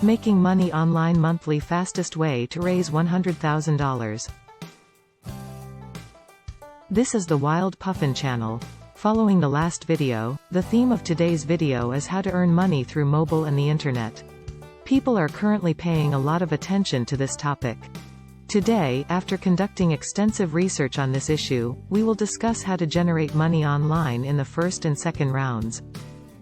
Making money online monthly fastest way to raise $100,000. This is the Wild Puffin channel. Following the last video, the theme of today's video is how to earn money through mobile and the internet. People are currently paying a lot of attention to this topic. Today, after conducting extensive research on this issue, we will discuss how to generate money online in the first and second rounds.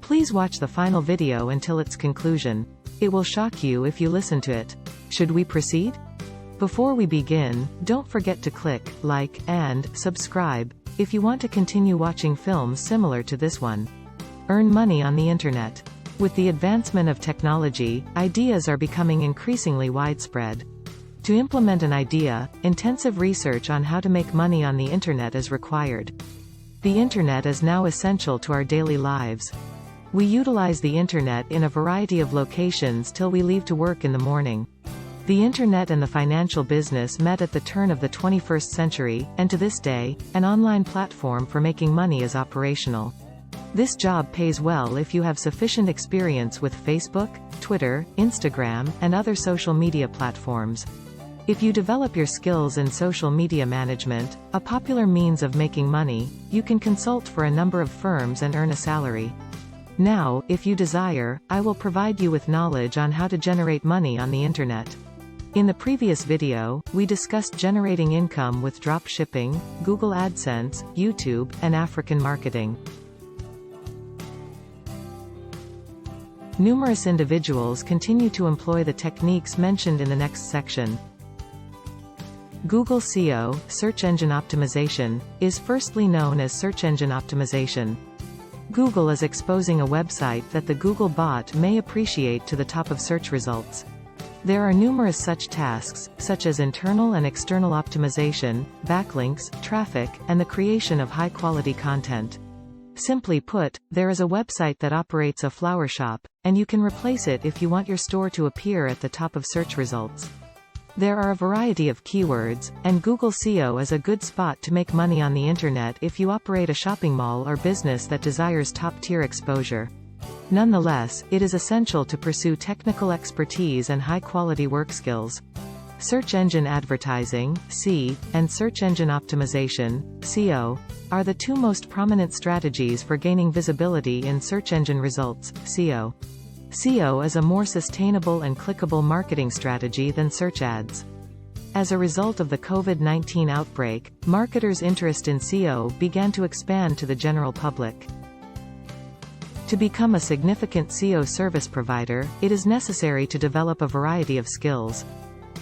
Please watch the final video until its conclusion. It will shock you if you listen to it. Should we proceed? Before we begin, don't forget to click like and subscribe if you want to continue watching films similar to this one. Earn money on the internet. With the advancement of technology, ideas are becoming increasingly widespread. To implement an idea, intensive research on how to make money on the internet is required. The internet is now essential to our daily lives. We utilize the internet in a variety of locations till we leave to work in the morning. The internet and the financial business met at the turn of the 21st century, and to this day, an online platform for making money is operational. This job pays well if you have sufficient experience with Facebook, Twitter, Instagram, and other social media platforms. If you develop your skills in social media management, a popular means of making money, you can consult for a number of firms and earn a salary. Now, if you desire, I will provide you with knowledge on how to generate money on the internet. In the previous video, we discussed generating income with dropshipping, Google AdSense, YouTube, and African marketing. Numerous individuals continue to employ the techniques mentioned in the next section. Google SEO, search engine optimization, is firstly known as search engine optimization. Google is exposing a website that the Google bot may appreciate to the top of search results. There are numerous such tasks, such as internal and external optimization, backlinks, traffic, and the creation of high-quality content. Simply put, there is a website that operates a flower shop, and you can replace it if you want your store to appear at the top of search results. There are a variety of keywords, and Google SEO is a good spot to make money on the internet if you operate a shopping mall or business that desires top-tier exposure. Nonetheless, it is essential to pursue technical expertise and high-quality work skills. Search engine advertising, SE, and search engine optimization, SEO, are the two most prominent strategies for gaining visibility in search engine results, SEO. SEO is a more sustainable and clickable marketing strategy than search ads. As a result of the COVID-19 outbreak, marketers' interest in SEO began to expand to the general public. To become a significant SEO service provider, it is necessary to develop a variety of skills.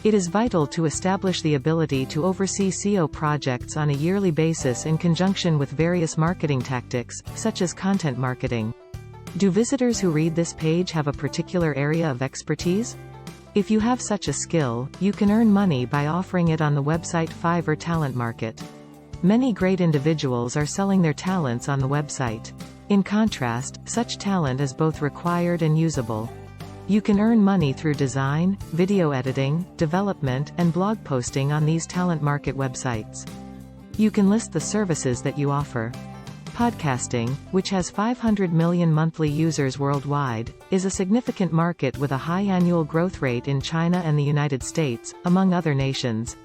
It is vital to establish the ability to oversee SEO projects on a yearly basis in conjunction with various marketing tactics, such as content marketing. Do visitors who read this page have a particular area of expertise? If you have such a skill, you can earn money by offering it on the website Fiverr talent market. Many great individuals are selling their talents on the website. In contrast, such talent is both required and usable. You can earn money through design, video editing, development, and blog posting on these talent market websites. You can list the services that you offer. Podcasting, which has 500 million monthly users worldwide, is a significant market with a high annual growth rate in China and the United States, among other nations.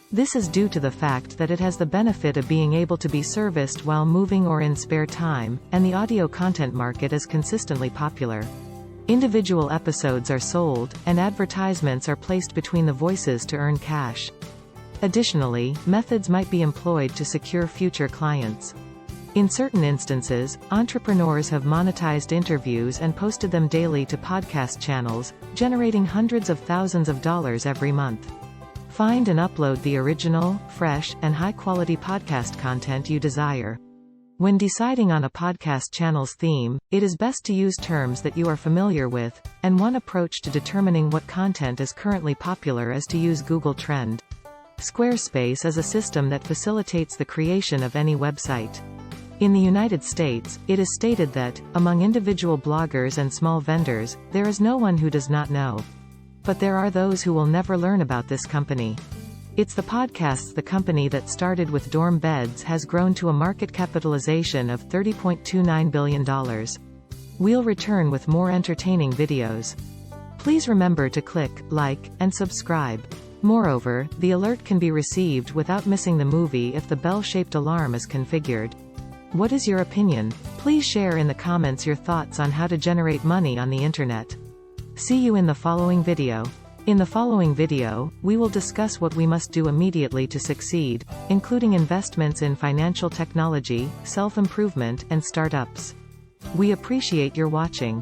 This is due to the fact that it has the benefit of being able to be serviced while moving or in spare time, and the audio content market is consistently popular. Individual episodes are sold, and advertisements are placed between the voices to earn cash. Additionally, methods might be employed to secure future clients. In certain instances, entrepreneurs have monetized interviews and posted them daily to podcast channels, generating hundreds of thousands of dollars every month. Find and upload the original, fresh, and high-quality podcast content you desire. When deciding on a podcast channel's theme, it is best to use terms that you are familiar with, and one approach to determining what content is currently popular is to use Google Trend. Squarespace is a system that facilitates the creation of any website. In the United States, it is stated that, among individual bloggers and small vendors, there is no one who does not know. But there are those who will never learn about this company. It's the podcasts. The company that started with dorm beds has grown to a market capitalization of $30.29 billion. We'll return with more entertaining videos. Please remember to click like and subscribe. Moreover, the alert can be received without missing the movie if the bell-shaped alarm is configured. What is your opinion? Please share in the comments your thoughts on how to generate money on the internet. See you in the following video. In the following video, we will discuss what we must do immediately to succeed, including investments in financial technology, self-improvement, and startups. We appreciate your watching.